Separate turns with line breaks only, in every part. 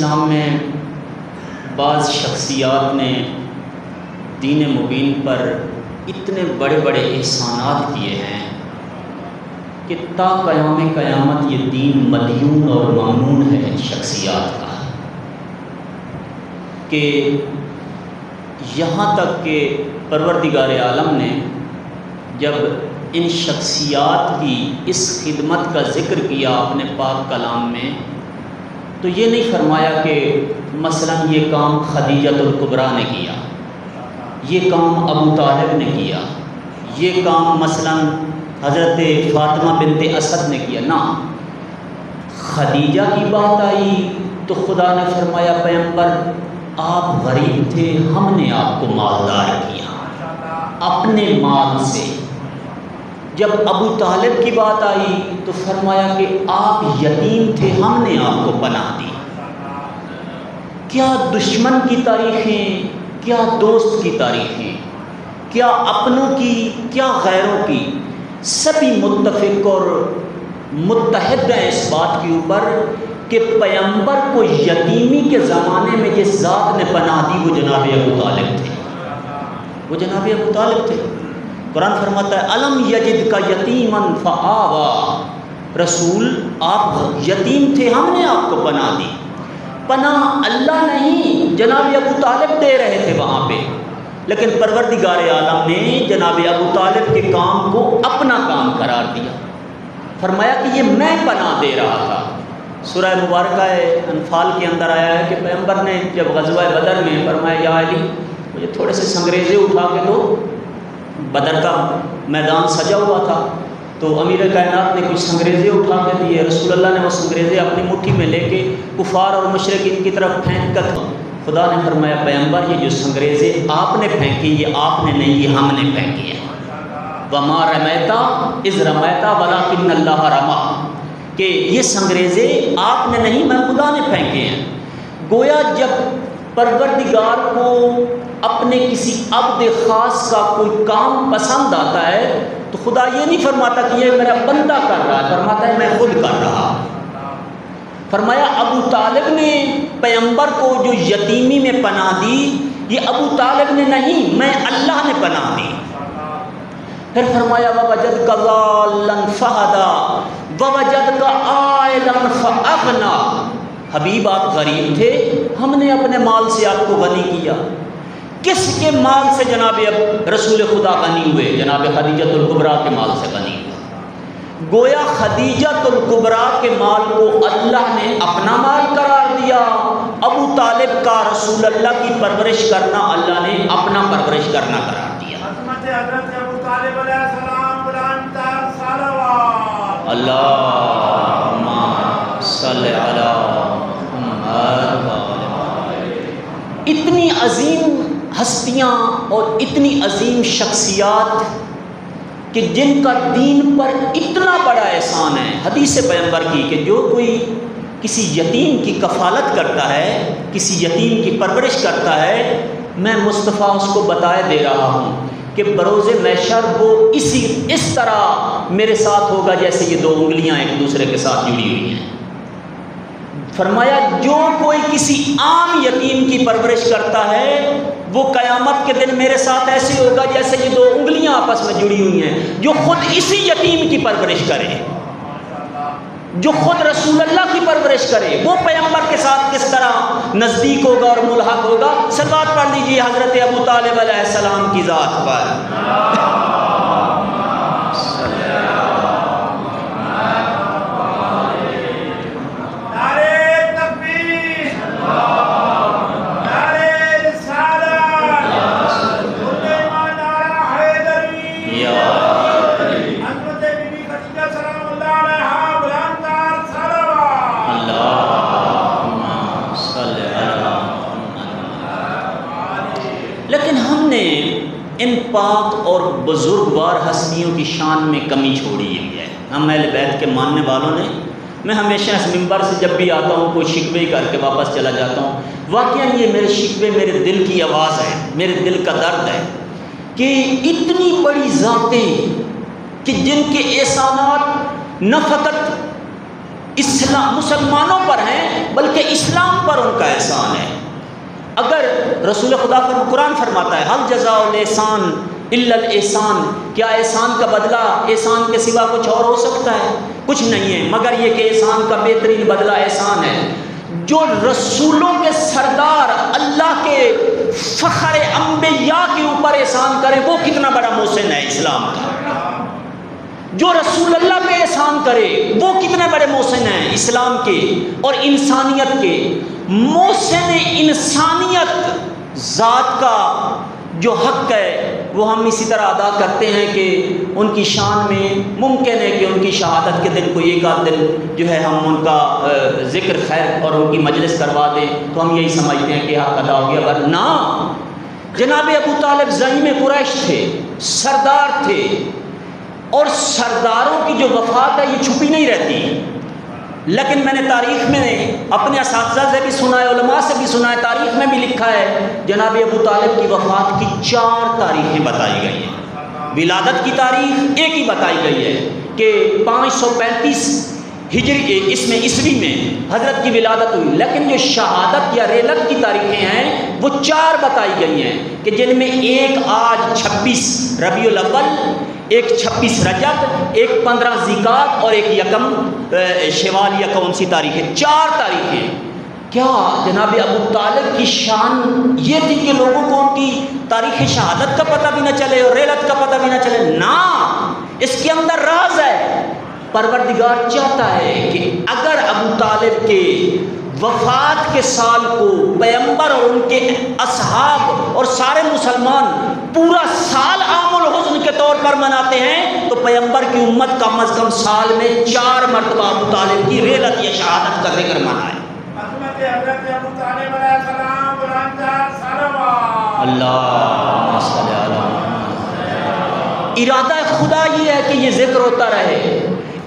اسلام میں بعض شخصیات نے دین مبین پر اتنے بڑے بڑے احسانات کیے ہیں کہ تا قیام قیامت یہ دین مدیون اور ممنون ہے ان شخصیات کا، کہ یہاں تک کہ پروردگار عالم نے جب ان شخصیات کی اس خدمت کا ذکر کیا اپنے پاک کلام میں، تو یہ نہیں فرمایا کہ مثلا یہ کام خدیجۃ الکبریٰ نے کیا، یہ کام ابو طالب نے کیا، یہ کام مثلا حضرت فاطمہ بنت اسد نے کیا، نہ، خدیجہ کی بات آئی تو خدا نے فرمایا پیغمبر آپ غریب تھے، ہم نے آپ کو مالدار کیا اپنے مال سے۔ جب ابو طالب کی بات آئی تو فرمایا کہ آپ یتیم تھے، ہم نے آپ کو پناہ دی۔ کیا دشمن کی تاریخیں، کیا دوست کی تاریخیں، کیا اپنوں کی، کیا غیروں کی، سبھی متفق اور متحد ہیں اس بات کے اوپر کہ پیغمبر کو یتیمی کے زمانے میں جس ذات نے پناہ دی وہ جناب ابو طالب تھے، وہ جناب ابو طالب تھے۔ قرآن فرماتا ہے الم یجد کا یتیما فآویٰ، رسول آپ یتیم تھے، ہم نے آپ کو پناہ دی۔ پناہ اللہ نہیں، جناب ابو طالب دے رہے تھے وہاں پہ، لیکن پروردگار عالم نے جناب ابو طالب کے کام کو اپنا کام قرار دیا، فرمایا کہ یہ میں پناہ دے رہا تھا۔ سورہ مبارکہ انفال کے اندر آیا ہے کہ پیغمبر نے جب غزوہ بدر میں فرمایا یا علی مجھے تھوڑے سے سنگریزے اٹھا کے دو، بدر کا میدان سجا ہوا تھا تو امیر کائنات نے کچھ سنگریزے اٹھا کے دیے، رسول اللہ نے وہ سنگریزے اپنی مٹھی میں لے کے کفار اور مشرکین کی طرف پھینک کر خدا نے فرمایا پیغمبر یہ جو سنگریزے آپ نے پھینکے یہ آپ نے نہیں، یہ ہم نے پھینکے ہیں۔ وما رمیتا اذ رمیتا ولکن اللہ رما، کہ یہ سنگریزے آپ نے نہیں، میں خدا نے پھینکے ہیں۔ گویا جب پروردگار کو اپنے کسی عبد خاص کا کوئی کام پسند آتا ہے تو خدا یہ نہیں فرماتا کہ یہ میرا بندہ کر رہا ہے، فرماتا ہے میں خود کر رہا۔ فرمایا ابو طالب نے پیغمبر کو جو یتیمی میں پناہ دی یہ ابو طالب نے نہیں، میں اللہ نے پناہ دی۔ پھر فرمایا وَوَجَدْكَ ضَالًّا فَهَدَىٰ وَوَجَدْكَ عَائِلًا فَأَغْنَىٰ، حبیب آپ غریب تھے، ہم نے اپنے مال سے آپ کو غنی کیا۔ کس کے مال سے جناب رسول خدا غنی ہوئے؟ جناب خدیجۃ الکبریٰ کے مال سے غنی ہوئے۔ گویا خدیجۃ الکبریٰ کے مال کو اللہ نے اپنا مال قرار دیا، ابو طالب کا رسول اللہ کی پرورش کرنا اللہ نے اپنا پرورش کرنا قرار دیا۔
حضرت ابو طالب علیہ السلام بلند صلوات
اللہم صلی علی محمد۔ اتنی عظیم ہستیاں اور اتنی عظیم شخصیات کہ جن کا دین پر اتنا بڑا احسان ہے، حدیث پیغمبر کی کہ جو کوئی کسی یتیم کی کفالت کرتا ہے، کسی یتیم کی پرورش کرتا ہے، میں مصطفیٰ اس کو بتائے دے رہا ہوں کہ بروز محشر وہ اس طرح میرے ساتھ ہوگا جیسے یہ دو انگلیاں ایک دوسرے کے ساتھ جڑی ہوئی ہیں۔ فرمایا جو کوئی کسی عام یتیم کی پرورش کرتا ہے وہ قیامت کے دن میرے ساتھ ایسے ہوگا جیسے یہ دو انگلیاں آپس میں جڑی ہوئی ہیں۔ جو خود اسی یتیم کی پرورش کرے، جو خود رسول اللہ کی پرورش کرے، وہ پیغمبر کے ساتھ کس طرح نزدیک ہوگا اور ملحق ہوگا۔ صلوات پڑھ لیجیے حضرت ابو طالب علیہ السلام کی ذات پر۔ لیکن ہم نے ان پاک اور بزرگوار ہستیوں کی شان میں کمی چھوڑی ہوئی ہے۔ ہم اہل بیت کے ماننے والوں نے، میں ہمیشہ اس منبر سے جب بھی آتا ہوں کوئی شکوے کر کے واپس چلا جاتا ہوں، واقعاً یہ میرے شکوے میرے دل کی آواز ہے، میرے دل کا درد ہے کہ اتنی بڑی ذاتیں کہ جن کے احسانات نہ فقط اسلام مسلمانوں پر ہیں بلکہ اسلام پر ان کا احسان ہے۔ اگر رسول خدا قرآن فرماتا ہے حل جزاء الاحسان الا الاحسان، کیا احسان کا بدلہ احسان کے سوا کچھ اور ہو سکتا ہے؟ کچھ نہیں ہے مگر یہ کہ احسان کا بہترین بدلہ احسان ہے۔ جو رسولوں کے سردار اللہ کے فخر انبیاء کے اوپر احسان کرے وہ کتنا بڑا محسن ہے اسلام کا۔ جو رسول اللہ پہ احسان کرے وہ کتنے بڑے محسن ہیں اسلام کے اور انسانیت کے۔ محسن انسانیت ذات کا جو حق ہے وہ ہم اسی طرح ادا کرتے ہیں کہ ان کی شان میں ممکن ہے کہ ان کی شہادت کے دن کوئی ایک آدھ دن جو ہے ہم ان کا ذکر خیر اور ان کی مجلس کروا دیں تو ہم یہی سمجھتے ہیں کہ حق ادا ہو گیا، ورنہ جناب ابو طالب زعیم قریش تھے، سردار تھے، اور سرداروں کی جو وفات ہے یہ چھپی نہیں رہتی۔ لیکن میں نے تاریخ میں اپنے اساتذہ سے بھی سنا ہے، علماء سے بھی سنا ہے، تاریخ میں بھی لکھا ہے جناب ابو طالب کی وفات کی 4 تاریخیں بتائی گئی ہیں۔ ولادت کی تاریخ ایک ہی بتائی گئی ہے کہ 535 ہجری اس میں عیسوی میں حضرت کی ولادت ہوئی، لیکن جو شہادت یا ریلت کی تاریخیں ہیں وہ 4 بتائی گئی ہیں کہ جن میں ایک آج 26 ربیع الاول، ایک 26 رجب، ایک 15 ذیقعدہ اور ایک 1 شوال یا کون سی تاریخ ہے، 4 تاریخیں۔ کیا جناب ابو طالب کی شان یہ تھی کہ لوگوں کو ان کی تاریخ شہادت کا پتہ بھی نہ چلے اور ریلت کا پتہ بھی نہ چلے؟ نہ، اس کے اندر راز ہے۔ پروردگار چاہتا ہے کہ اگر ابو طالب کے وفات کے سال کو پیغمبر اور ان کے اصحاب اور سارے مسلمان پورا سال عام الحزن کے طور پر مناتے ہیں تو پیغمبر کی امت کم از کم سال میں 4 مرتبہ ابو طالب کی ریلت یا شہادت کا ذکر منائے۔
حضرت ابو طالب علیہ السلام بلند صلوات۔
اللہ صلی اللہ ارادہ خدا یہ ہے کہ یہ ذکر ہوتا رہے،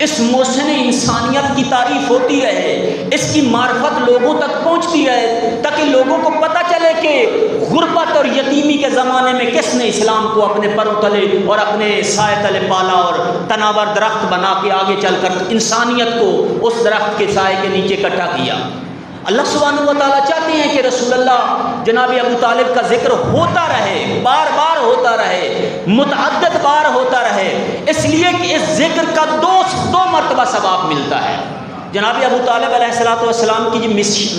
اس محسن انسانیت کی تعریف ہوتی رہے، اس کی معرفت لوگوں تک پہنچتی رہے، تاکہ لوگوں کو پتہ چلے کہ غربت اور یتیمی کے زمانے میں کس نے اسلام کو اپنے پروں تلے اور اپنے سائے تلے پالا اور تناور درخت بنا کے آگے چل کر انسانیت کو اس درخت کے سائے کے نیچے اکٹھا کیا۔ اللہ سبحانہ و تعالیٰ چاہتے ہیں کہ رسول اللہ جناب ابو طالب کا ذکر ہوتا رہے، بار بار ہوتا رہے، متعدد بار ہوتا رہے، اس لیے کہ اس ذکر کا 2 مرتبہ ثواب ملتا ہے۔ جناب ابو طالب علیہ السلام کی جو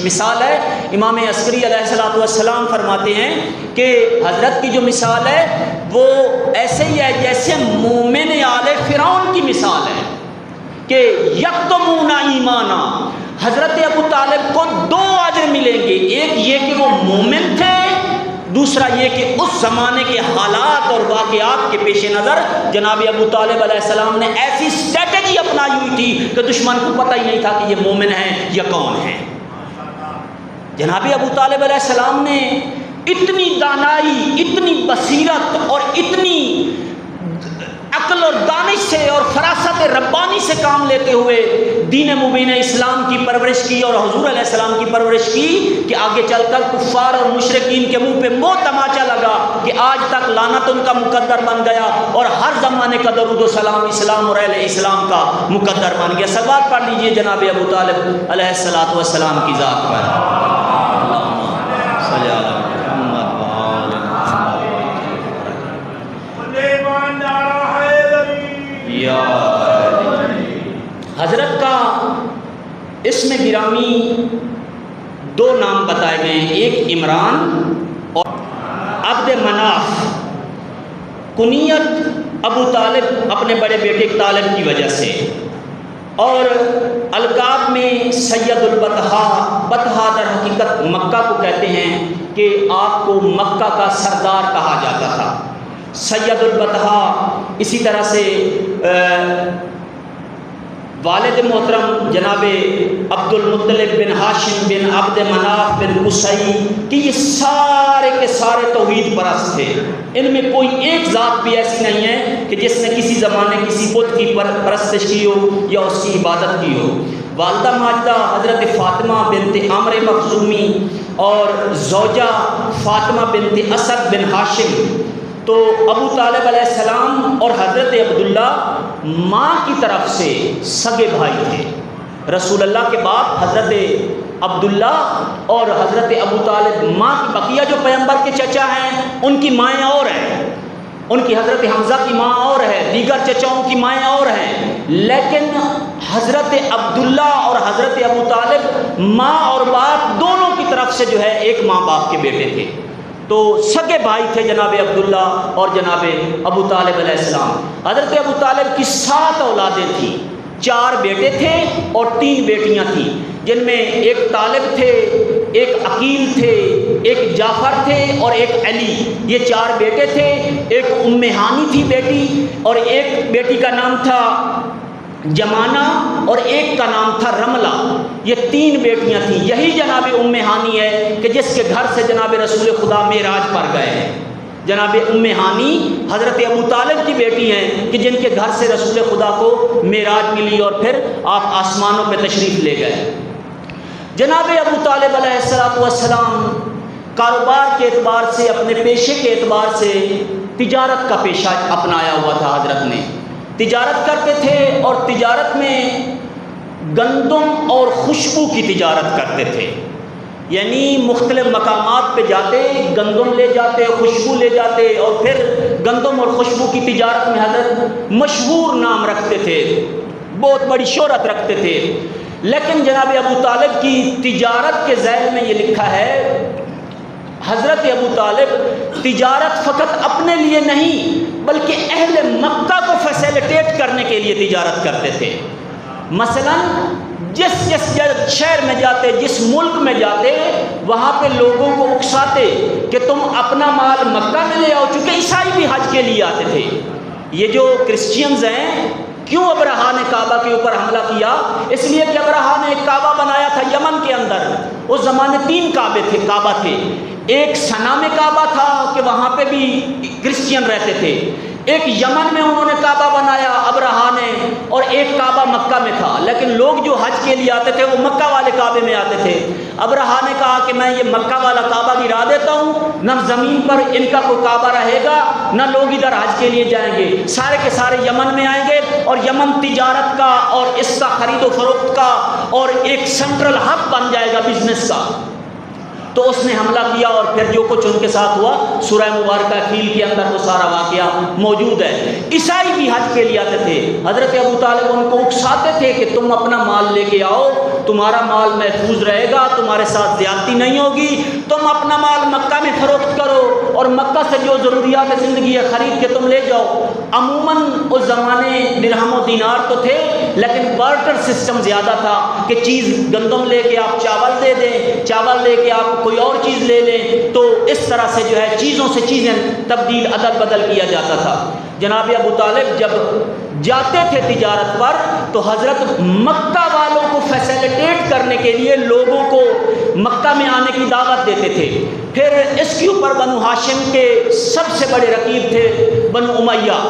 مثال ہے، امام عسکری علیہ السلام فرماتے ہیں کہ حضرت کی جو مثال ہے وہ ایسے ہی ہے جیسے مومن آل فرعون کی مثال ہے کہ یکتمون ایمانا۔ حضرت ابو طالب کو 2 اجر ملیں گے، ایک یہ کہ وہ مومن تھے، دوسرا یہ کہ اس زمانے کے حالات اور واقعات کے پیش نظر جناب ابو طالب علیہ السلام نے ایسی اسٹریٹجی اپنائی ہوئی تھی کہ دشمن کو پتہ ہی نہیں تھا کہ یہ مومن ہیں یا کون ہیں۔ جناب ابو طالب علیہ السلام نے اتنی دانائی، اتنی بصیرت اور اتنی عقل اور دانش سے اور فراست ربانی سے کام لیتے ہوئے دین مبین اسلام کی پرورش کی اور حضور علیہ السلام کی پرورش کی کہ آگے چل کر کفار اور مشرکین کے منہ پہ موت تماچا لگا کہ آج تک لعنت ان کا مقدر بن گیا اور ہر زمانے کا درود و سلام اسلام اور اہل اسلام کا مقدر بن گیا۔ صلوات پڑھ لیجئے جناب ابو طالب علیہ السلام کی ذات پر۔ صلی اللہ حضرت کا اس میں گرامی 2 نام بتائے گئے ہیں، ایک عمران اور عبد مناف۔ کنیت ابو طالب اپنے بڑے بیٹے طالب کی وجہ سے، اور القاب میں سید البطحا، بطحا در حقیقت مکہ کو کہتے ہیں کہ آپ کو مکہ کا سردار کہا جاتا تھا، سید البطحا۔ اسی طرح سے والد محترم جناب عبد المطلب بن ہاشم بن عبد مناف بن قصی کہ یہ سارے کے سارے توحید پرست تھے، ان میں کوئی ایک ذات بھی ایسی نہیں ہے کہ جس نے کسی زمانے کسی بت کی پرستش کی ہو یا اس کی عبادت کی ہو۔ والدہ ماجدہ حضرت فاطمہ بنت عمرو مخزومی اور زوجہ فاطمہ بنت اسد بن ہاشم، تو ابو طالب علیہ السلام اور حضرت عبداللہ ماں کی طرف سے سگے بھائی تھے، رسول اللہ کے باپ حضرت عبداللہ اور حضرت ابو طالب ماں کی بقیہ جو پیغمبر کے چچا ہیں ان کی مائیں اور ہیں، ان کی حضرت حمزہ کی ماں اور ہے، دیگر چچاؤں کی مائیں اور ہیں، لیکن حضرت عبداللہ اور حضرت ابو طالب ماں اور باپ دونوں کی طرف سے جو ہے ایک ماں باپ کے بیٹے تھے، تو سگے بھائی تھے جناب عبداللہ اور جناب ابو طالب علیہ السلام۔ حضرت ابو طالب کی 7 اولادیں تھیں، 4 بیٹے تھے اور 3 بیٹیاں تھیں، جن میں ایک طالب تھے، ایک عقیل تھے، ایک جعفر تھے اور ایک علی، یہ 4 بیٹے تھے۔ ایک ام ہانی تھی بیٹی، اور ایک بیٹی کا نام تھا جمانہ اور ایک کا نام تھا رملہ، یہ 3 بیٹیاں تھیں۔ یہی جناب ام ہانی ہے کہ جس کے گھر سے جناب رسول خدا معراج پر گئے ہیں۔ جناب ام ہانی حضرت ابو طالب کی بیٹی ہیں کہ جن کے گھر سے رسول خدا کو معراج ملی اور پھر آپ آسمانوں پہ تشریف لے گئے۔ جناب ابو طالب علیہ السلام کاروبار کے اعتبار سے، اپنے پیشے کے اعتبار سے تجارت کا پیشہ اپنایا ہوا تھا۔ حضرت نے تجارت کرتے تھے اور تجارت میں گندم اور خوشبو کی تجارت کرتے تھے، یعنی مختلف مقامات پہ جاتے، گندم لے جاتے، خوشبو لے جاتے، اور پھر گندم اور خوشبو کی تجارت میں حضرت مشہور نام رکھتے تھے، بہت بڑی شہرت رکھتے تھے۔ لیکن جناب ابو طالب کی تجارت کے ذیل میں یہ لکھا ہے، حضرت ابو طالب تجارت فقط اپنے لیے نہیں بلکہ اہل مکہ کو فیسیلیٹیٹ کرنے کے لیے تجارت کرتے تھے۔ مثلا جس شہر میں جاتے، جس ملک میں جاتے، وہاں پہ لوگوں کو اکساتے کہ تم اپنا مال مکہ میں لے آؤ، چونکہ عیسائی بھی حج کے لیے آتے تھے۔ یہ جو کرسچینز ہیں، کیوں ابرہا نے کعبہ کے اوپر حملہ کیا؟ اس لیے کہ ابرہا نے ایک کعبہ بنایا تھا یمن کے اندر۔ اس زمانے 3 کعبہ تھے، ایک سنا میں کعبہ تھا کہ وہاں پہ بھی کرسچین رہتے تھے، ایک یمن میں انہوں نے کعبہ بنایا ابرہا نے، اور ایک کعبہ مکہ میں تھا۔ لیکن لوگ جو حج کے لیے آتے تھے وہ مکہ والے کعبے میں آتے تھے۔ ابرہا نے کہا کہ میں یہ مکہ والا کعبہ گرا دیتا ہوں، نہ زمین پر ان کا کوئی کعبہ رہے گا، نہ لوگ ادھر حج کے لیے جائیں گے، سارے کے سارے یمن میں آئیں گے، اور یمن تجارت کا اور اس کا خرید و فروخت کا اور ایک سینٹرل ہب بن جائے گا بزنس کا۔ تو اس نے حملہ کیا، اور پھر جو کچھ ان کے ساتھ ہوا سورہ مبارکہ فیل کے اندر وہ سارا واقعہ موجود ہے۔ عیسائی بھی حج کے لیے آتے تھے، حضرت ابو طالب ان کو اکساتے تھے کہ تم اپنا مال لے کے آؤ، تمہارا مال محفوظ رہے گا، تمہارے ساتھ زیادتی نہیں ہوگی، تم اپنا مال مکہ میں فروخت کرو اور مکہ سے جو ضروریات زندگی ہے خرید کے تم لے جاؤ۔ عموماً اس زمانے درہم و دینار تو تھے، لیکن بارٹر سسٹم زیادہ تھا کہ چیز گندم لے کے آپ چاول دے دیں، چاول لے کے آپ کوئی اور چیز لے لیں، تو اس طرح سے جو ہے چیزوں سے چیزیں تبدیل ادل بدل کیا جاتا تھا۔ جناب ابو طالب جب جاتے تھے تجارت پر تو حضرت مکہ والوں کو فیسیلیٹیٹ کرنے کے لیے لوگوں کو مکہ میں آنے کی دعوت دیتے تھے۔ پھر اس کے اوپر بنو ہاشم کے سب سے بڑے رقیب تھے بنو امیہ۔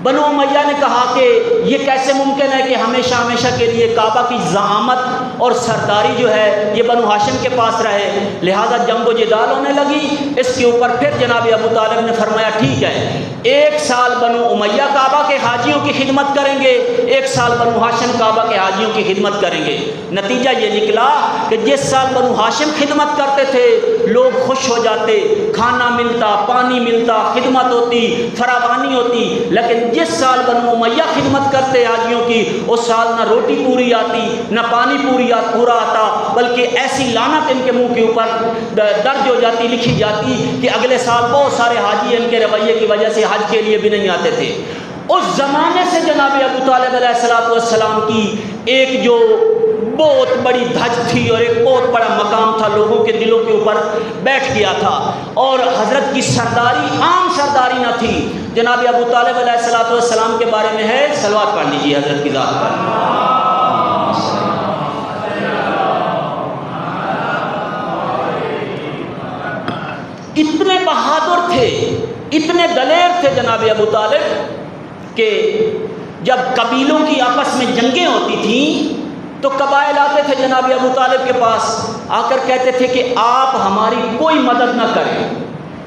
بنو امیہ نے کہا کہ یہ کیسے ممکن ہے کہ ہمیشہ ہمیشہ کے لیے کعبہ کی زعامت اور سرداری جو ہے یہ بنو ہاشم کے پاس رہے، لہٰذا جنگ و جدال ہونے لگی اس کے اوپر۔ پھر جناب ابو طالب نے فرمایا ٹھیک ہے، 1 سال بنو امیہ کعبہ کے حاجیوں کی خدمت کریں گے، 1 سال بنو ہاشم کعبہ کے حاجیوں کی خدمت کریں گے۔ نتیجہ یہ نکلا کہ جس سال بنو ہاشم خدمت کرتے تھے لوگ خوش ہو جاتے، کھانا ملتا، پانی ملتا، خدمت ہوتی، فراوانی ہوتی، لیکن جس سال بنو امیہ خدمت کرتے حاجیوں کی اس سال نہ روٹی پوری آتی، نہ پانی پورا آتا، بلکہ ایسی لعنت ان کے منہ کے اوپر درج ہو جاتی، لکھی جاتی کہ اگلے سال بہت سارے حاجی ان کے رویے کی وجہ سے حج کے لیے بھی نہیں آتے تھے۔ اس زمانے سے جناب ابو طالب علیہ السلام کی ایک جو بہت بڑی دھج تھی اور ایک بہت بڑا مقام تھا، لوگوں کے دلوں کے اوپر بیٹھ گیا تھا، اور حضرت کی سرداری عام سرداری نہ تھی۔ جناب ابو طالب علیہ السلام کے بارے میں ہے، صلوات پڑھ لیجیے حضرت کی ذات پر۔ اتنے بہادر تھے، اتنے دلیر تھے جناب ابو طالب کہ جب قبیلوں کی آپس میں جنگیں ہوتی تھیں تو قبائل آتے تھے جناب ابو طالب کے پاس، آ کر کہتے تھے کہ آپ ہماری کوئی مدد نہ کریں،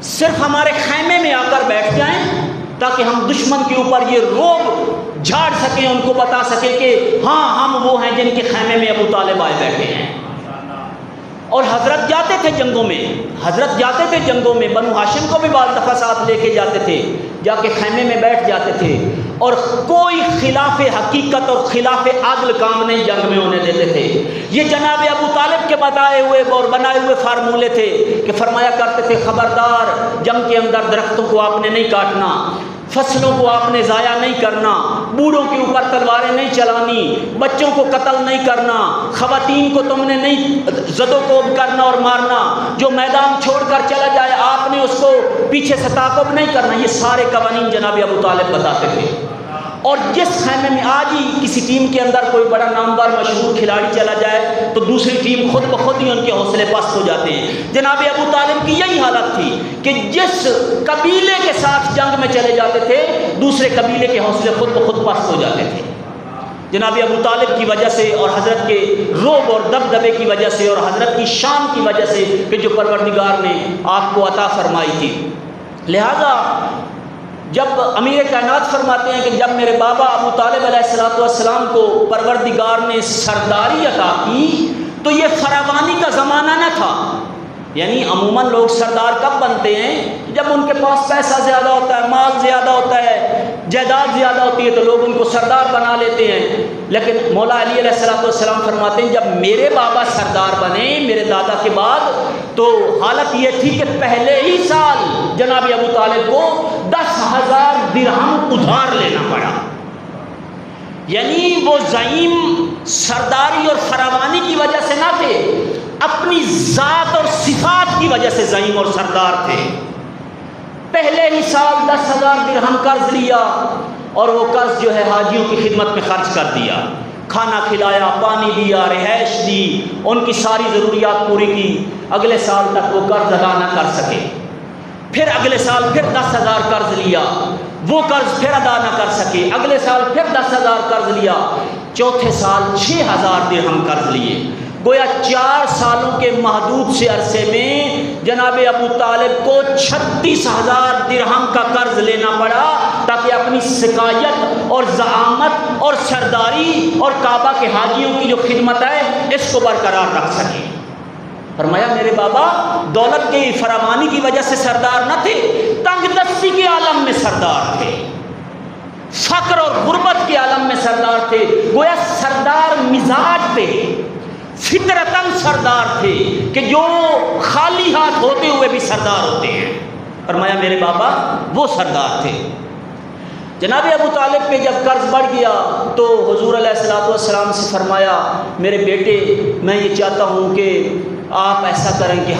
صرف ہمارے خیمے میں آ کر بیٹھ جائیں تاکہ ہم دشمن کے اوپر یہ روب جھاڑ سکیں، ان کو بتا سکیں کہ ہاں ہم وہ ہیں جن کے خیمے میں ابو طالب آئے بیٹھے ہیں۔ اور حضرت جاتے تھے جنگوں میں، حضرت جاتے تھے جنگوں میں، بنو ہاشم کو بھی بعض دفعہ ساتھ لے کے جاتے تھے، جا کے خیمے میں بیٹھ جاتے تھے، اور کوئی خلاف حقیقت اور خلاف عدل کام نہیں جنگ میں ہونے دیتے تھے۔ یہ جناب ابو طالب کے بتائے ہوئے اور بنائے ہوئے فارمولے تھے کہ فرمایا کرتے تھے خبردار جنگ کے اندر درختوں کو آپ نے نہیں کاٹنا، فصلوں کو آپ نے ضائع نہیں کرنا، بوڑھوں کے اوپر تلواریں نہیں چلانی، بچوں کو قتل نہیں کرنا، خواتین کو تم نے نہیں زد و کوب کرنا اور مارنا، جو میدان چھوڑ کر چلا جائے آپ نے اس کو پیچھے سے تعاقب نہیں کرنا۔ یہ سارے قوانین جناب ابو طالب بتاتے تھے۔ اور جس خیمے میں آج ہی کسی ٹیم کے اندر کوئی بڑا نامور مشہور کھلاڑی چلا جائے تو دوسری ٹیم خود بخود ہی ان کے حوصلے پست ہو جاتے ہیں۔ جناب ابو طالب کی یہی حالت تھی کہ جس قبیلے کے ساتھ جنگ میں چلے جاتے تھے دوسرے قبیلے کے حوصلے خود بخود پست ہو جاتے تھے۔ جناب ابو طالب کی وجہ سے اور حضرت کے رعب اور دبدبے کی وجہ سے اور حضرت کی شان کی وجہ سے کہ جو پروردگار نے آپ کو عطا فرمائی تھی۔ لہذا جب امیر کائنات فرماتے ہیں کہ جب میرے بابا ابو طالب علیہ السلام کو پروردگار نے سرداری عطا کی تو یہ فراوانی کا زمانہ نہ تھا۔ یعنی عموماً لوگ سردار کب بنتے ہیں؟ جب ان کے پاس پیسہ زیادہ ہوتا ہے، مال زیادہ ہوتا ہے، جائیداد زیادہ ہوتی ہے تو لوگ ان کو سردار بنا لیتے ہیں۔ لیکن مولا علی علیہ السلام فرماتے ہیں جب میرے بابا سردار بنے میرے دادا کے بعد تو حالت یہ تھی کہ پہلے ہی سال جناب ابو طالب کو 10,000 درہم ادھار لینا پڑا۔ یعنی وہ زعیم سرداری اور فراوانی کی وجہ سے نہ تھے، اپنی ذات اور صفات کی وجہ سے زعیم اور سردار تھے۔ پہلے ہی سال 10,000 درہم قرض لیا اور وہ قرض جو ہے حاجیوں کی خدمت میں خرچ کر دیا، کھانا کھلایا، پانی دیا، رہائش دی، ان کی ساری ضروریات پوری کی۔ اگلے سال تک وہ قرض ادا نہ کر سکے، پھر اگلے سال پھر 10,000 قرض لیا، وہ قرض پھر ادا نہ کر سکے، اگلے سال پھر 10,000 قرض لیا، چوتھے سال 6,000 درہم قرض لیے۔ گویا 4 سالوں کے محدود سے عرصے میں جناب ابو طالب کو 36,000 درہم کا قرض لینا پڑا تاکہ اپنی سقائیت اور زعامت اور سرداری اور کعبہ کے حاجیوں کی جو خدمت ہے اس کو برقرار رکھ سکے۔ فرمایا میرے بابا دولت کی فراوانی کی وجہ سے سردار نہ تھے، تنگ دستی کے عالم میں سردار تھے، فقر اور غربت کے عالم میں سردار تھے۔ گویا سردار مزاج تھے، فطرتاً سردار تھے کہ جو خالی ہاتھ ہوتے ہوئے بھی سردار ہوتے ہیں۔ فرمایا میرے بابا وہ سردار تھے۔ جناب ابو طالب پہ جب قرض بڑھ گیا تو حضور علیہ السلام سے فرمایا میرے بیٹے میں یہ چاہتا ہوں کہ آپ ایسا کریں کہ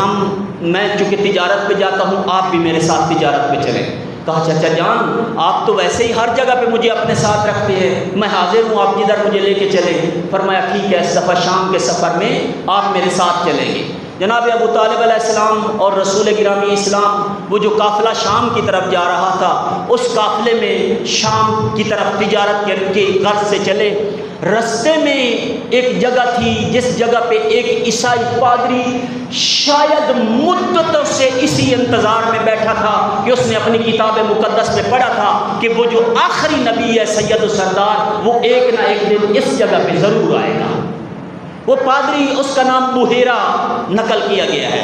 میں چونکہ تجارت پہ جاتا ہوں آپ بھی میرے ساتھ تجارت پہ چلیں۔ کہا چچا جان آپ تو ویسے ہی ہر جگہ پہ مجھے اپنے ساتھ رکھتے ہیں، میں حاضر ہوں آپ جدھر مجھے لے کے چلیں۔ فرمایا ٹھیک ہے اس دفعہ شام کے سفر میں آپ میرے ساتھ چلیں گے۔ جناب ابو طالب علیہ السلام اور رسول گرامی اسلام وہ جو قافلہ شام کی طرف جا رہا تھا اس قافلے میں شام کی طرف تجارت کے غرض سے چلے۔ رستے میں ایک جگہ تھی جس جگہ پہ ایک عیسائی پادری شاید مدتوں سے اسی انتظار میں بیٹھا تھا کہ اس نے اپنی کتاب مقدس میں پڑھا تھا کہ وہ جو آخری نبی ہے سید و سردار وہ ایک نہ ایک دن اس جگہ پہ ضرور آئے گا۔ وہ پادری اس کا نام بحیرہ نقل کیا گیا ہے۔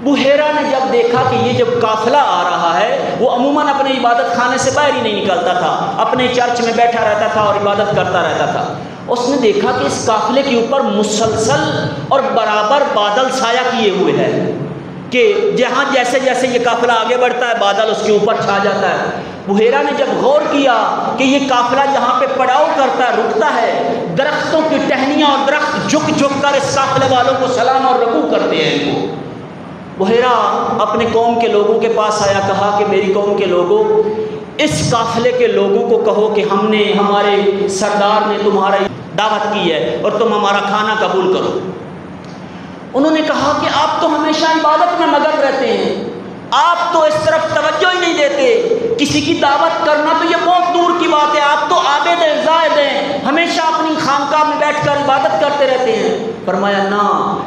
بحیرہ نے جب دیکھا کہ یہ جب قافلہ آ رہا ہے وہ عموماً اپنے عبادت خانے سے باہر ہی نہیں نکلتا تھا، اپنے چرچ میں بیٹھا رہتا تھا اور عبادت کرتا رہتا تھا۔ اس نے دیکھا کہ اس قافلے کے اوپر مسلسل اور برابر بادل سایہ کیے ہوئے ہیں کہ جہاں جیسے جیسے یہ قافلہ آگے بڑھتا ہے بادل اس کے اوپر چھا جاتا ہے۔ بحیرہ نے جب غور کیا کہ یہ قافلہ جہاں پہ پڑاؤ کرتا ہے رکتا ہے، درختوں کی ٹہنیاں اور درخت جھک جھک کر اس قافلے والوں کو سلام اور رکوع کرتے ہیں ان کو۔ بحیرہ اپنے قوم کے لوگوں کے پاس آیا، کہا کہ میری قوم کے لوگوں اس قافلے کے لوگوں کو کہو کہ ہمارے سردار نے تمہاری دعوت کی ہے اور تم ہمارا کھانا قبول کرو۔ انہوں نے کہا کہ آپ تو ہمیشہ عبادت میں مگن رہتے ہیں، آپ تو اس طرف توجہ ہی نہیں دیتے، کسی کی دعوت کرنا تو یہ بہت دور کی بات ہے، آپ تو عابد ہیں زاہد ہیں، ہمیشہ اپنی خانقاہ میں بیٹھ کر عبادت کرتے رہتے ہیں۔ فرمایا نہ،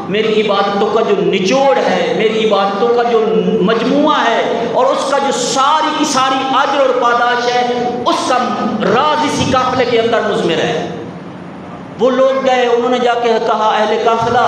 میری عبادتوں کا جو نچوڑ ہے، میری عبادتوں کا جو مجموعہ ہے اور اس کا جو ساری کی ساری اجر اور پاداش ہے اس کا راز اسی قافلے کے اندر مضمر ہے۔ وہ لوگ گئے، انہوں نے جا کے کہا اہل قافلہ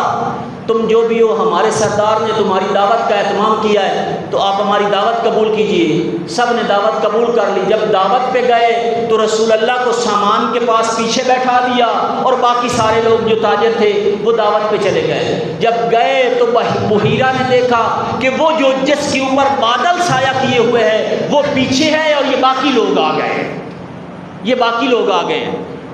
تم جو بھی ہو، ہمارے سردار نے تمہاری دعوت کا اہتمام کیا ہے تو آپ ہماری دعوت قبول کیجئے۔ سب نے دعوت قبول کر لی۔ جب دعوت پہ گئے تو رسول اللہ کو سامان کے پاس پیچھے بیٹھا دیا اور باقی سارے لوگ جو تاجر تھے وہ دعوت پہ چلے گئے۔ جب گئے تو بحیرہ نے دیکھا کہ وہ جو جس کے اوپر بادل سایہ کیے ہوئے ہے وہ پیچھے ہے اور یہ باقی لوگ آ گئے، یہ باقی لوگ آ گئے۔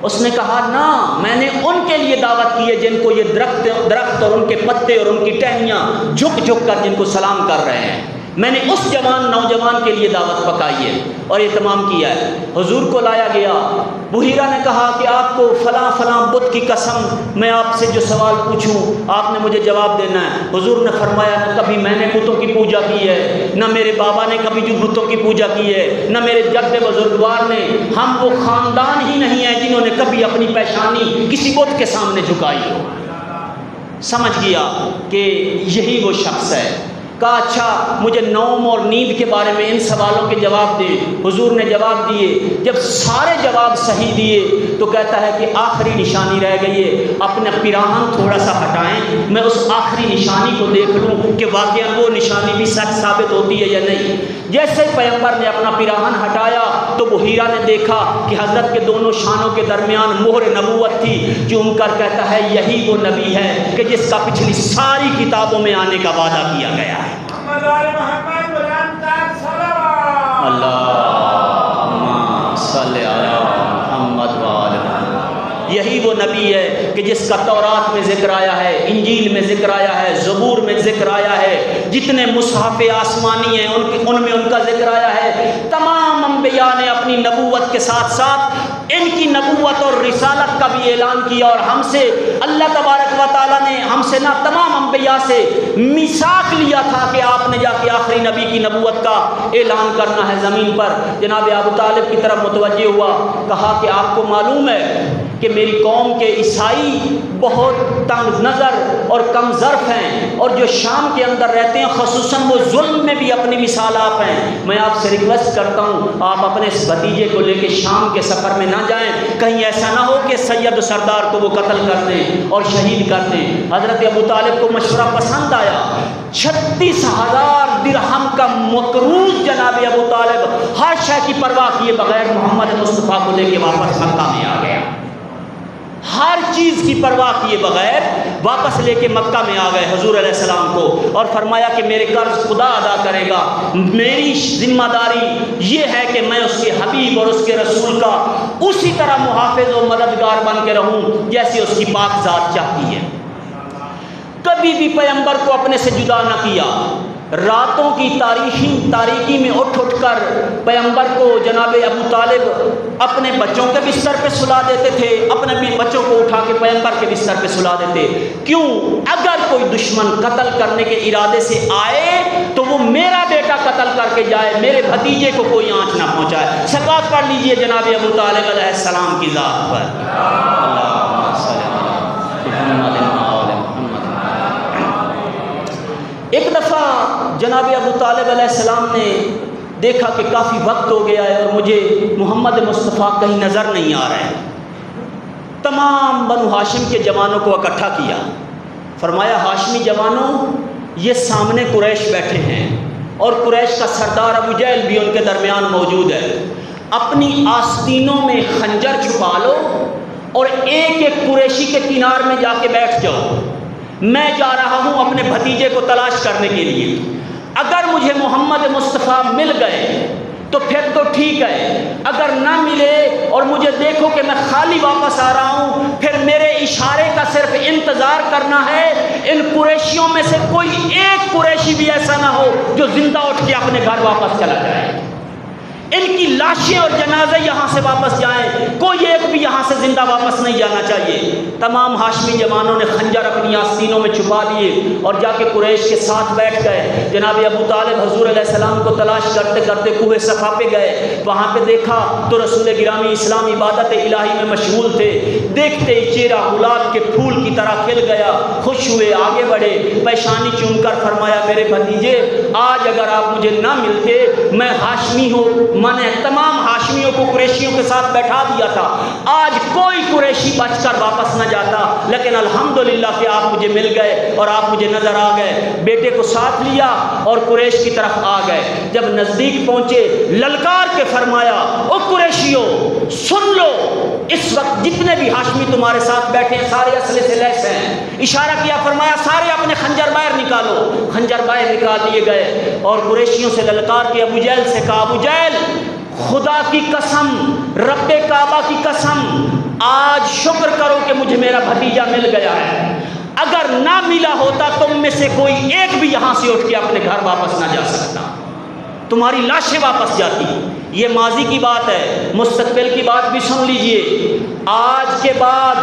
اس نے کہا نا، میں نے ان کے لیے دعوت کی ہے جن کو یہ درخت اور ان کے پتے اور ان کی ٹہنیاں جھک جھک کر جن کو سلام کر رہے ہیں، میں نے اس نوجوان کے لیے دعوت پکائی ہے اور اہتمام کیا ہے۔ حضور کو لایا گیا۔ بحیرہ نے کہا کہ آپ کو فلاں فلاں بت کی قسم میں آپ سے جو سوال پوچھوں آپ نے مجھے جواب دینا ہے۔ حضور نے فرمایا نہ کبھی میں نے بتوں کی پوجا کی ہے، نہ میرے بابا نے کبھی جو بتوں کی پوجا کی ہے، نہ میرے جد بزرگوار نے۔ ہم وہ خاندان ہی نہیں ہیں جنہوں نے کبھی اپنی پیشانی کسی بت کے سامنے جھکائی ہو۔ سمجھ گیا کہ یہی وہ شخص ہے۔ کہا اچھا مجھے نوم اور نیند کے بارے میں ان سوالوں کے جواب دے۔ حضور نے جواب دیے۔ جب سارے جواب صحیح دیے تو کہتا ہے کہ آخری نشانی رہ گئی ہے، اپنا پیراہن تھوڑا سا ہٹائیں، میں اس آخری نشانی کو دیکھ لوں کہ واقعہ وہ نشانی بھی سچ ثابت ہوتی ہے یا نہیں۔ جیسے پیغمبر نے اپنا پیراہن ہٹایا تو بحیرہ نے دیکھا کہ حضرت کے دونوں شانوں کے درمیان مہر نبوت تھی۔ چوم کر کہتا ہے یہی وہ نبی ہے کہ جس کا پچھلی ساری کتابوں میں آنے کا وعدہ کیا گیا ہے۔ اللہم صلی علی محمد وآل محمد۔ یہی وہ نبی ہے کہ جس کا تورات میں ذکر آیا ہے، انجیل میں ذکر آیا ہے، زبور میں ذکر آیا ہے، جتنے مصحف آسمانی ہیں ان میں ان کا ذکر آیا ہے۔ تمام انبیاء نے اپنی نبوت کے ساتھ ساتھ ان کی نبوت اور رسالت کا بھی اعلان کیا، اور ہم سے اللہ تبارک و تعالیٰ نے ہم سے نہ تمام انبیاء سے میثاق لیا تھا کہ آپ نے جا کے آخری نبی کی نبوت کا اعلان کرنا ہے زمین پر۔ جناب ابو طالب کی طرف متوجہ ہوا، کہا کہ آپ کو معلوم ہے کہ میری قوم کے عیسائی بہت تنگ نظر اور کم ظرف ہیں، اور جو شام کے اندر رہتے ہیں خصوصاً وہ ظلم میں بھی اپنی مثال آپ ہیں۔ میں آپ سے ریکویسٹ کرتا ہوں آپ اپنے اس بھتیجے کو لے کے شام کے سفر میں نہ جائیں، کہیں ایسا نہ ہو کہ سید و سردار کو وہ قتل کر دیں اور شہید کر دیں۔ حضرت ابو طالب کو مشورہ پسند آیا۔ 36,000 درہم کا مقروض جناب ابو طالب ہر شے کی پرواہ کیے بغیر محمد مصطفیٰ کو لے کے واپس مکہ میں آ گیا۔ ہر چیز کی پرواہ کیے بغیر واپس لے کے مکہ میں آ گئے حضور علیہ السلام کو، اور فرمایا کہ میرے قرض خدا ادا کرے گا، میری ذمہ داری یہ ہے کہ میں اس کے حبیب اور اس کے رسول کا اسی طرح محافظ و مددگار بن کے رہوں جیسے اس کی پاک ذات چاہتی ہے۔ کبھی بھی پیغمبر کو اپنے سے جدا نہ کیا۔ راتوں کی تاریکی میں اٹھ کر پیغمبر کو جناب ابو طالب اپنے بچوں کے بستر پہ سلا دیتے تھے، اپنے بچوں کو اٹھا کے پیغمبر کے بستر پہ سلا دیتے۔ کیوں؟ اگر کوئی دشمن قتل کرنے کے ارادے سے آئے تو وہ میرا بیٹا قتل کر کے جائے، میرے بھتیجے کو کوئی آنچ نہ پہنچائے۔ سلوات پڑھ لیجئے جناب ابو طالب علیہ السلام کی ذات پر۔ اللہم صلی علی محمد وآل محمد۔ ایک دفعہ جناب ابو طالب علیہ السلام نے دیکھا کہ کافی وقت ہو گیا ہے اور مجھے محمد مصطفیٰ کہیں نظر نہیں آ رہے۔ تمام بنو ہاشم کے جوانوں کو اکٹھا کیا، فرمایا ہاشمی جوانوں یہ سامنے قریش بیٹھے ہیں اور قریش کا سردار ابو جہل بھی ان کے درمیان موجود ہے، اپنی آستینوں میں خنجر چھپا لو اور ایک ایک قریشی کے کنار میں جا کے بیٹھ جاؤ۔ میں جا رہا ہوں اپنے بھتیجے کو تلاش کرنے کے لیے، اگر مجھے محمد مصطفیٰ مل گئے تو پھر تو ٹھیک ہے، اگر نہ ملے اور مجھے دیکھو کہ میں خالی واپس آ رہا ہوں پھر میرے اشارے کا صرف انتظار کرنا ہے۔ ان قریشیوں میں سے کوئی ایک قریشی بھی ایسا نہ ہو جو زندہ اٹھ کے اپنے گھر واپس چلا جائے، ان کی لاشیں اور جنازے یہاں سے واپس جائیں، کوئی ایک بھی یہاں سے زندہ واپس نہیں جانا چاہیے۔ تمام ہاشمی جوانوں نے خنجر اپنی آستینوں میں چھپا لیے اور جا کے قریش کے ساتھ بیٹھ گئے۔ جناب ابو طالب حضور علیہ السلام کو تلاش کرتے کرتے کوہ صفا پہ گئے، وہاں پہ دیکھا تو رسول گرامی اسلام عبادت الہی میں مشغول تھے۔ دیکھتے ہی چہرہ گلاب کے پھول کی طرح کھل گیا، خوش ہوئے، آگے بڑھے، پیشانی چوم کر فرمایا میرے بھتیجے آج اگر آپ مجھے نہ ملتے، میں ہاشمی ہوں، میں نے تمام ہاشمی ہاشمیوں کو قریشیوں کے ساتھ بیٹھا دیا تھا، آج کوئی قریشی بچ کر واپس نہ جاتا، لیکن الحمدللہ کہ آپ مجھے مل گئے اور آپ مجھے نظر آ گئے، بیٹے کو ساتھ لیا اور قریش کی طرف آ گئے۔ جب نزدیک پہنچے للکار کے فرمایا، او قریشیوں سن لو، اس وقت جتنے بھی ہاشمی تمہارے ساتھ بیٹھے ہیں سارے اسلحے سے لیس ہیں۔ اشارہ کیا، فرمایا سارے اپنے خنجر باہر نکالو۔ خنجر باہر نکال لیے گئے اور قریشیوں سے للکار کے ابو جہل سے کہا، ابو جہل خدا کی قسم، رب کعبہ کی قسم، آج شکر کرو کہ مجھے میرا بھتیجا مل گیا ہے، اگر نہ ملا ہوتا تم میں سے کوئی ایک بھی یہاں سے اٹھ کے اپنے گھر واپس نہ جا سکتا، تمہاری لاشیں واپس جاتی۔ یہ ماضی کی بات ہے، مستقبل کی بات بھی سن لیجئے۔ آج کے بعد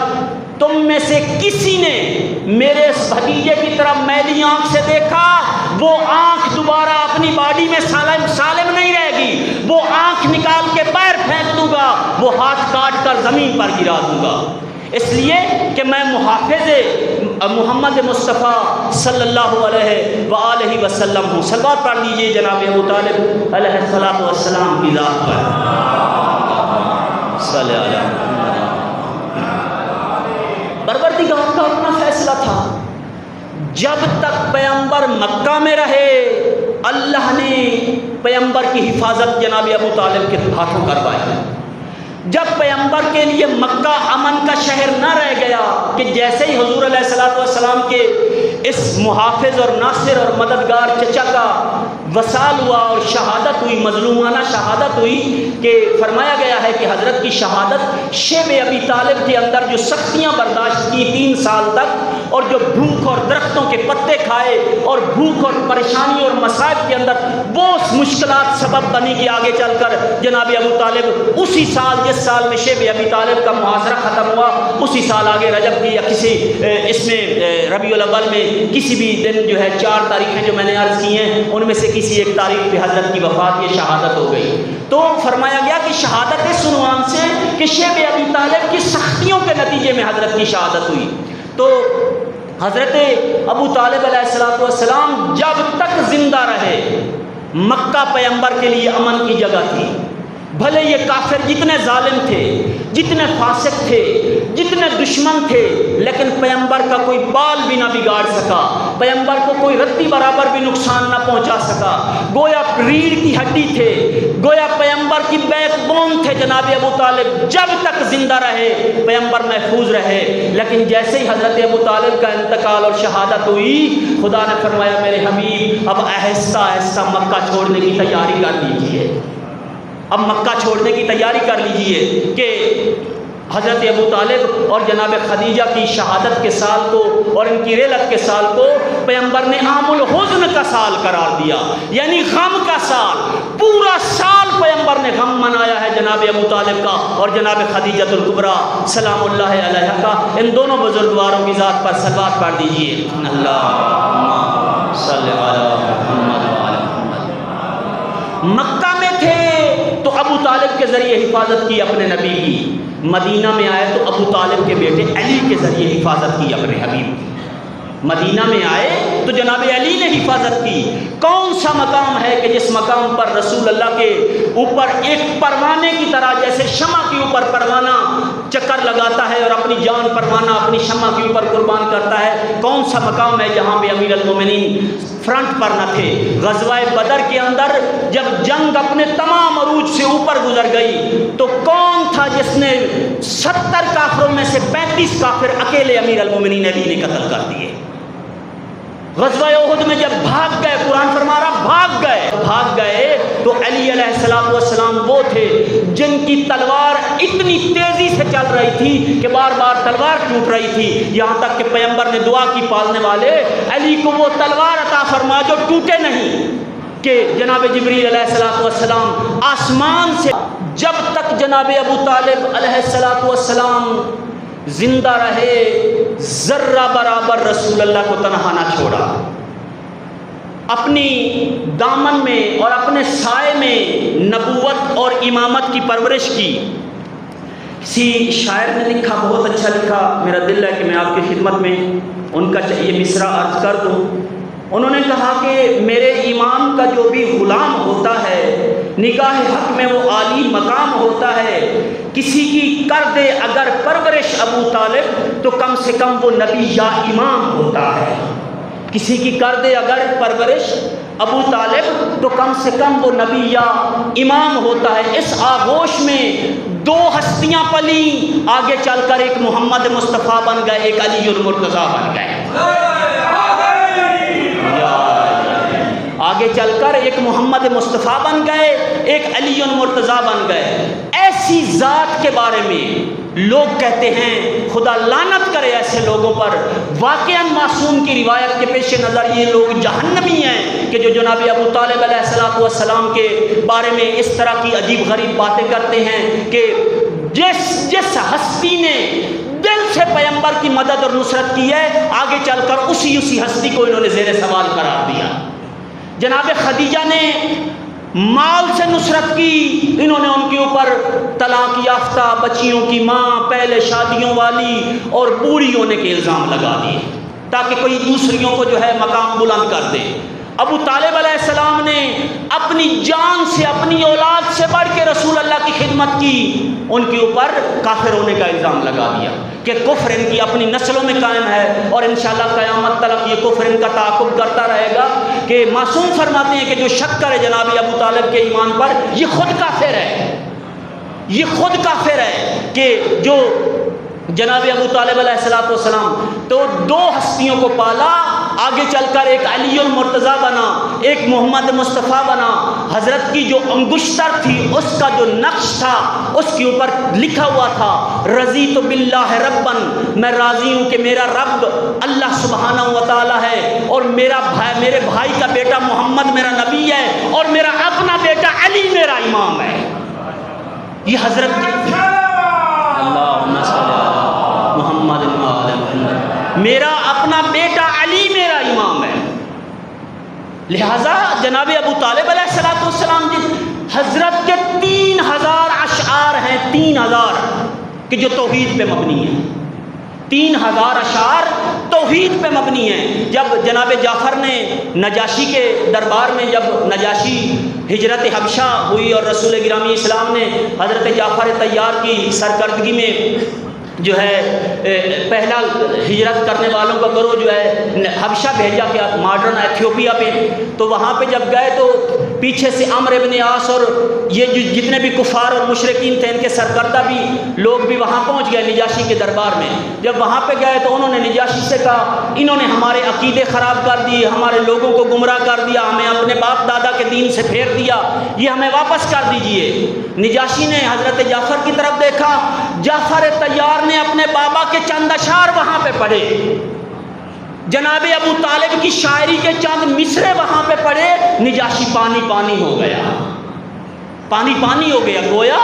تم میں سے کسی نے میرے اس بھتیجے کی طرف میلی آنکھ سے دیکھا، وہ آنکھ دوبارہ اپنی باڈی میں سالم نہیں رہے گی، وہ آنکھ نکال کے باہر پھینک دوں گا، وہ ہاتھ کاٹ کر زمین پر گرا دوں گا، اس لیے کہ میں محافظ محمد مصطفیٰ صلی اللہ علیہ وآلہ وسلم ہوں۔ صلوات پڑھ لیجئے جناب ابو طالب علیہ السلام کی ذات پر۔ صلی اللہ علیہ وسلم۔ پروردگار کا اپنا فیصلہ تھا، جب تک پیغمبر مکہ میں رہے اللہ نے پیغمبر کی حفاظت جناب ابو طالب کے ہاتھوں کروائی۔ جب پیغمبر کے لیے مکہ امن کا شہر نہ رہ گیا کہ جیسے ہی حضور علیہ السلام کے اس محافظ اور ناصر اور مددگار چچا کا وصال ہوا اور شہادت ہوئی، مظلومانہ شہادت ہوئی، کہ فرمایا گیا ہے کہ حضرت کی شہادت شیب ابی طالب کے اندر جو سختیاں برداشت کی 3 سال تک، اور جو بھوک اور درختوں کے پتے کھائے اور بھوک اور پریشانی اور مصائب کے اندر وہ مشکلات سبب بنی کہ آگے چل کر جناب ابو طالب اسی سال جس سال میں شیب ابی طالب کا محاصرہ ختم ہوا، اسی سال آگے رجب کی یا کسی اس میں ربیع الاول میں کسی بھی دن جو ہے 4 تاریخیں جو میں نے عرض کی ہیں ان میں سے کسی ایک تاریخ پہ حضرت کی وفات یہ شہادت ہو گئی۔ تو فرمایا گیا کہ شہادت اس عنوان سے کہ شیب ابی طالب کی سختیوں کے نتیجے میں حضرت کی شہادت ہوئی۔ تو حضرت ابو طالب علیہ السلام جب تک زندہ رہے مکہ پیغمبر کے لیے امن کی جگہ تھی، بھلے یہ کافر جتنے ظالم تھے، جتنے فاسق تھے، جتنے دشمن تھے، لیکن پیغمبر کا کوئی بال بھی نہ بگاڑ سکا، پیغمبر کو کوئی رتی برابر بھی نقصان نہ پہنچا سکا، گویا ریڑھ کی ہڈی تھے، گویا پیغمبر کی بیک بون تھے جناب ابو طالب، جب تک زندہ رہے پیغمبر محفوظ رہے۔ لیکن جیسے ہی حضرت ابو طالب کا انتقال اور شہادت ہوئی، خدا نے فرمایا میرے حبیب اب آہستہ آہستہ مکہ چھوڑنے کی تیاری کر لیجیے، اب مکہ چھوڑنے کی تیاری کر لیجئے کہ حضرت ابو طالب اور جناب خدیجہ کی شہادت کے سال کو اور ان کی رحلت کے سال کو پیغمبر نے عام الحزن کا سال قرار دیا، یعنی غم کا سال، پورا سال پیغمبر نے غم منایا ہے جناب ابو طالب کا اور جناب خدیجۃ الکبریٰ سلام اللہ علیہا کا۔ ان دونوں بزرگواروں کی ذات پر صلوات پڑھ دیجئے، اللہم صلی علی محمد وعلی محمد۔ مکہ میں تھے تو ابو طالب کے ذریعے حفاظت کی اپنے نبی کی، مدینہ میں آئے تو ابو طالب کے بیٹے علی کے ذریعے حفاظت کی اپنے حبیب کی، مدینہ میں آئے تو جناب علی نے حفاظت کی۔ کون سا مقام ہے کہ جس مقام پر رسول اللہ کے اوپر ایک پروانے کی طرح، جیسے شمع کے اوپر پروانہ چکر لگاتا ہے اور اپنی جان پروانہ اپنی شمع کے اوپر قربان کرتا ہے، کون سا مقام ہے جہاں پہ امیر المومنین فرنٹ پر نہ تھے؟ غزوہ بدر کے اندر جب جنگ اپنے تمام عروج سے اوپر گزر گئی تو کون تھا جس نے 70 کافروں میں سے 35 کافر اکیلے امیر المومنین علی نے قتل کر دیے؟ غزوہ احد میں جب بھاگ گئے، قرآن فرما رہا بھاگ گئے تو علی علیہ السلام وہ تھے جن کی تلوار اتنی تیزی سے چل رہی تھی کہ بار بار تلوار ٹوٹ رہی تھی، یہاں تک کہ پیغمبر نے دعا کی پالنے والے علی کو وہ تلوار عطا فرما جو ٹوٹے نہیں، کہ جناب جبریل علیہ السلام آسمان سے جب تک جناب ابو طالب علیہ السلام زندہ رہے ذرہ برابر رسول اللہ کو تنہا نہ چھوڑا، اپنی دامن میں اور اپنے سائے میں نبوت اور امامت کی پرورش کی۔ کسی شاعر نے لکھا، بہت اچھا لکھا، میرا دل ہے کہ میں آپ کی خدمت میں ان کا یہ مصرع عرض کر دوں۔ انہوں نے کہا کہ میرے امام کا جو بھی غلام ہوتا ہے نگاہ حق میں وہ عالی مقام ہوتا ہے۔ کسی کی کر دے اگر پرورش ابو طالب تو کم سے کم وہ نبی یا امام ہوتا ہے۔ کسی کی کر دے اگر پرورش ابو طالب تو کم سے کم وہ نبی یا امام ہوتا ہے۔ اس آغوش میں دو ہستیاں پلی، آگے چل کر ایک محمد مصطفیٰ بن گئے، ایک علی المرتضیٰ بن گئے۔ آگے چل کر ایک محمد مصطفیٰ بن گئے، ایک علی المرتضیٰ بن گئے۔ ایسی ذات کے بارے میں لوگ کہتے ہیں خدا لعنت کرے ایسے لوگوں پر۔ واقعاً معصوم کی روایت کے پیش نظر یہ لوگ جہنمی ہیں کہ جو جناب ابو طالب علیہ السلام کے بارے میں اس طرح کی عجیب غریب باتیں کرتے ہیں کہ جس ہستی نے دل سے پیغمبر کی مدد اور نصرت کی ہے، آگے چل کر اسی ہستی کو انہوں نے زیر سوال قرار دیا۔ جناب خدیجہ نے مال سے نصرت کی، انہوں نے ان کے اوپر طلاق یافتہ بچیوں کی ماں، پہلے شادیوں والی اور بوڑھی ہونے کے الزام لگا دیے تاکہ کوئی دوسریوں کو جو ہے مقام بلند کر دے۔ ابو طالب علیہ السلام نے اپنی جان سے، اپنی اولاد سے بڑھ کے رسول اللہ کی خدمت کی، ان کے اوپر کافر ہونے کا الزام لگا دیا کہ کفر ان کی اپنی نسلوں میں قائم ہے اور انشاءاللہ قیامت تک یہ کفر ان کا تعاقب کرتا رہے گا۔ کہ معصوم فرماتے ہیں کہ جو شک کرے جناب ابو طالب کے ایمان پر یہ خود کافر ہے، یہ خود کافر ہے۔ کہ جو جناب ابو طالب علیہ السلام تو دو ہستیوں کو پالا، آگے چل کر ایک علی المرتضیٰ بنا، ایک محمد مصطفیٰ بنا۔ حضرت کی جو انگشتر تھی اس کا جو نقش تھا اس کے اوپر لکھا ہوا تھا رضیت باللہ ربًا، میں راضی ہوں کہ میرا رب اللہ سبحانہ و تعالی ہے اور میرے بھائی کا بیٹا محمد میرا نبی ہے اور میرا اپنا بیٹا علی میرا امام ہے۔ یہ حضرت اللہم صلی علی محمد محمد، میرا اپنا بیٹا علی میرا امام ہے۔ لہذا جناب ابو طالب علیہ السلام جس حضرت کے 3000 اشعار ہیں، 3000 کہ جو توحید پہ مبنی ہیں، 3000 اشعار توحید پہ مبنی ہیں۔ جب جناب جعفر نے نجاشی کے دربار میں، جب نجاشی ہجرت حبشہ ہوئی اور رسول گرامی اسلام نے حضرت جعفر طیار کی سرکردگی میں جو ہے پہلا ہجرت کرنے والوں کا گروہ جو ہے حبشہ بھیجا کہ ماڈرن ایتھیوپیا پہ، تو وہاں پہ جب گئے تو پیچھے سے عمرو ابن عاص اور یہ جتنے بھی کفار اور مشرکین تھے ان کے سرکردہ بھی لوگ بھی وہاں پہنچ گئے نجاشی کے دربار میں۔ جب وہاں پہ گئے تو انہوں نے نجاشی سے کہا انہوں نے ہمارے عقیدے خراب کر دیے، ہمارے لوگوں کو گمراہ کر دیا، ہمیں اپنے باپ دادا کے دین سے پھیر دیا، یہ ہمیں واپس کر دیجئے۔ نجاشی نے حضرت جعفر کی طرف دیکھا، جعفر طیار نے اپنے بابا کے چند اشعار وہاں پہ پڑھے، جناب ابو طالب کی شاعری کے چند مصرے وہاں پہ پڑھے، نجاشی پانی پانی ہو گیا، پانی پانی ہو گیا۔ گویا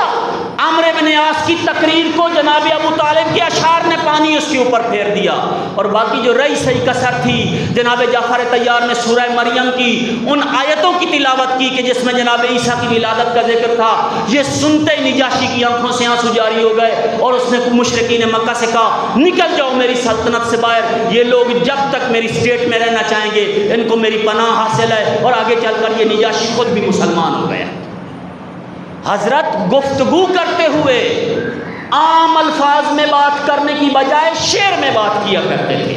عمرو بن عاص کی تقریر کو جناب ابو طالب کے اشعار نے پانی اس کے اوپر پھیر دیا، اور باقی جو رہی صحیح کسر تھی جناب جعفر طیار نے سورہ مریم کی ان آیتوں کی تلاوت کی کہ جس میں جناب عیسیٰ کی ولادت کا ذکر تھا۔ یہ سنتے ہی نجاشی کی آنکھوں سے آنسو جاری ہو گئے اور اس نے مشرکین مکہ سے کہا نکل جاؤ میری سلطنت سے باہر، یہ لوگ جب تک میری اسٹیٹ میں رہنا چاہیں گے ان کو میری پناہ حاصل ہے، اور آگے چل کر یہ نجاشی خود بھی مسلمان ہو گیا۔ حضرت گفتگو کرتے ہوئے عام الفاظ میں بات کرنے کی بجائے شعر میں بات کیا کرتے تھے۔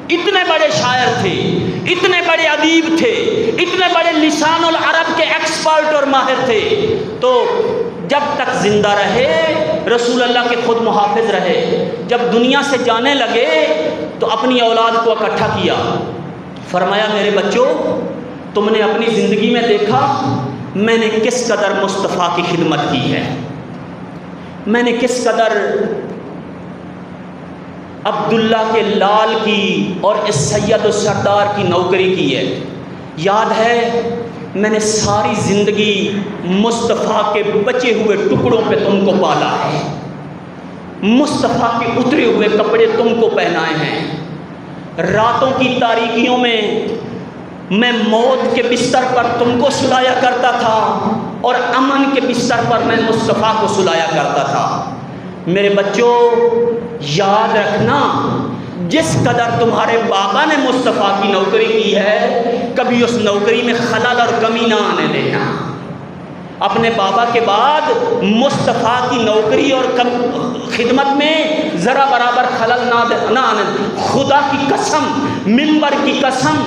اتنے بڑے شاعر تھے، اتنے بڑے ادیب تھے، اتنے بڑے لسان العرب کے ایکسپرٹ اور ماہر تھے، تو جب تک زندہ رہے رسول اللہ کے خود محافظ رہے، جب دنیا سے جانے لگے تو اپنی اولاد کو اکٹھا کیا، فرمایا میرے بچوں تم نے اپنی زندگی میں دیکھا میں نے کس قدر مصطفیٰ کی خدمت کی ہے، میں نے کس قدر عبداللہ کے لال کی اور اس سید و سردار کی نوکری کی ہے۔ یاد ہے میں نے ساری زندگی مصطفیٰ کے بچے ہوئے ٹکڑوں پہ تم کو پالا ہے، مصطفیٰ کے اترے ہوئے کپڑے تم کو پہنائے ہیں، راتوں کی تاریکیوں میں میں موت کے بستر پر تم کو سلایا کرتا تھا اور امن کے بستر پر میں مصطفیٰ کو سلایا کرتا تھا۔ میرے بچوں یاد رکھنا جس قدر تمہارے بابا نے مصطفیٰ کی نوکری کی ہے کبھی اس نوکری میں خلل اور کمی نہ آنے دینا، اپنے بابا کے بعد مصطفیٰ کی نوکری اور خدمت میں ذرا برابر خلل نہ آنے. خدا کی قسم، منبر کی قسم،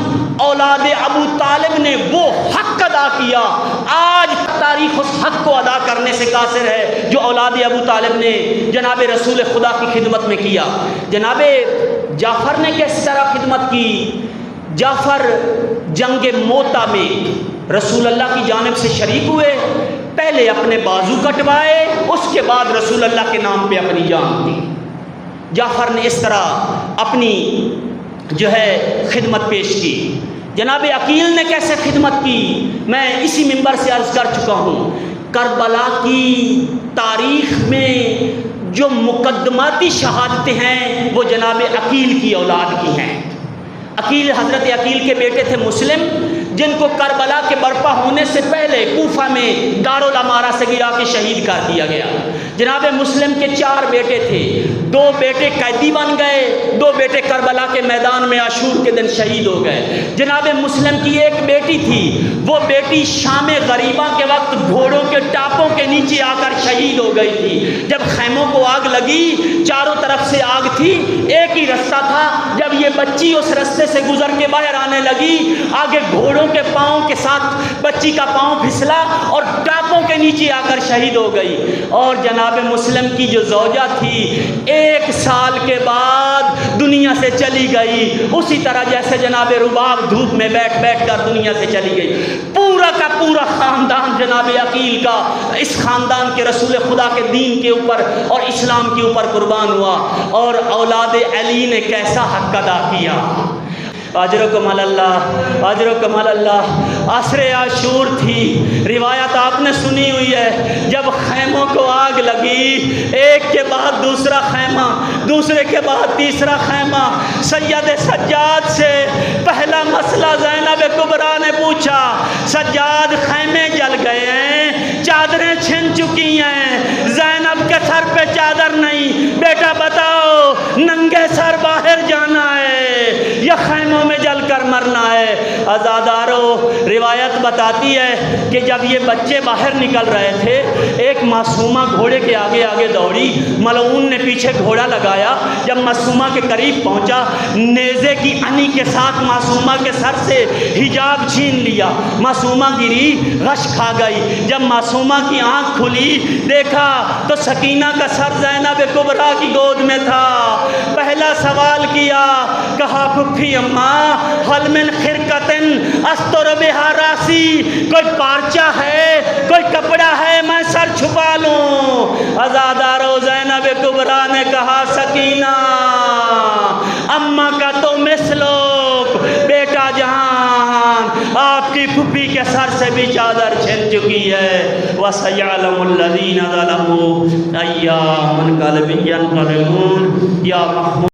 اولاد ابو طالب نے وہ حق ادا کیا. آج تاریخ اس حق کو ادا کرنے سے قاصر ہے جو اولاد ابو طالب نے جناب رسول خدا کی خدمت میں کیا. جناب جعفر نے کس طرح خدمت کی؟ جعفر جنگ موتا میں رسول اللہ کی جانب سے شریک ہوئے. پہلے اپنے بازو کٹوائے، اس کے بعد رسول اللہ کے نام پہ اپنی جان دی. جعفر نے اس طرح اپنی جو ہے خدمت پیش کی. جناب عقیل نے کیسے خدمت کی؟ میں اسی منبر سے عرض کر چکا ہوں. کربلا کی تاریخ میں جو مقدماتی شہادتیں ہیں وہ جناب عقیل کی اولاد کی ہیں. عقیل، حضرت عقیل کے بیٹے تھے مسلم، جن کو کربلا کے برپا ہونے سے پہلے کوفہ میں دارالامارہ سے گرا کے شہید کر دیا گیا. جناب مسلم کے 4 بیٹے تھے، 2 بیٹے قیدی بن گئے، 2 بیٹے کربلا کے میدان میں عاشور کے دن شہید ہو گئے. جناب مسلم کی ایک بیٹی تھی، وہ بیٹی شام غریبہ کے وقت گھوڑوں کے ٹاپوں کے نیچے آ کر شہید ہو گئی تھی. جب خیموں کو آگ لگی، چاروں طرف سے آگ تھی، ایک ہی رستہ تھا. جب یہ بچی اس رستے سے گزر کے باہر آنے لگی، آگے گھوڑوں کے پاؤں کے ساتھ بچی کا پاؤں پھسلا اور ٹاپوں کے نیچے آ کر شہید ہو گئی. اور جناب مسلم کی جو زوجہ تھی 1 سال کے بعد دنیا سے چلی گئی، اسی طرح جیسے جناب رباب دھوپ میں بیٹھ بیٹھ کر دنیا سے چلی گئی. پورا کا پورا خاندان جناب عقیل کا اس خاندان کے رسول خدا کے دین کے اوپر اور اسلام کے اوپر قربان ہوا. اور اولاد علی نے کیسا حق ادا کیا. اجرکم اللہ، اجرکم اللہ. عصر عاشور تھی، روایت آپ نے سنی ہوئی ہے. جب خیموں کو آگ لگی، ایک کے بعد دوسرا خیمہ، دوسرے کے بعد تیسرا خیمہ. سید سجاد سے پہلا مسئلہ زینب کبریٰ نے پوچھا، سجاد خیمے جل گئے ہیں، چادریں چھن چکی ہیں، زینب کے سر پہ چادر نہیں، بیٹا بتاؤ ننگے سر باہر جانا ہے یا خیموں میں جل کر مرنا ہے؟ عزادارو، روایت بتاتی ہے کہ جب یہ بچے باہر نکل رہے تھے، ایک معصومہ گھوڑے کے آگے آگے دوڑی، ملعون نے پیچھے گھوڑا لگایا. جب معصومہ کے قریب پہنچا، نیزے کی انی کے ساتھ معصومہ کے سر سے حجاب چھین لیا. معصومہ گری، غش کھا گئی. جب معصومہ کی آنکھ کھلی، دیکھا تو سکینہ کا سر زینب کبریٰ کی گود میں تھا. پہلا سوال کیا، کہا پھپھی اماں، حل من خرقتن استر بہا راسی، کوئی پارچہ ہے، کوئی کپڑا ہے میں سر چھپا لوں؟ عزادارو، زینب کبریٰ نے کہا، سکینہ اماں کا تو مثلک، بیٹا جہان آپ کی پھپھی کے سر سے بھی چادر چھن چکی ہے. وَسَيَعْلَمُ الَّذِينَ ظَلَمُوا أَيَّ مُنْقَلَبٍ يَنْقَلِبُونَ. یا محمود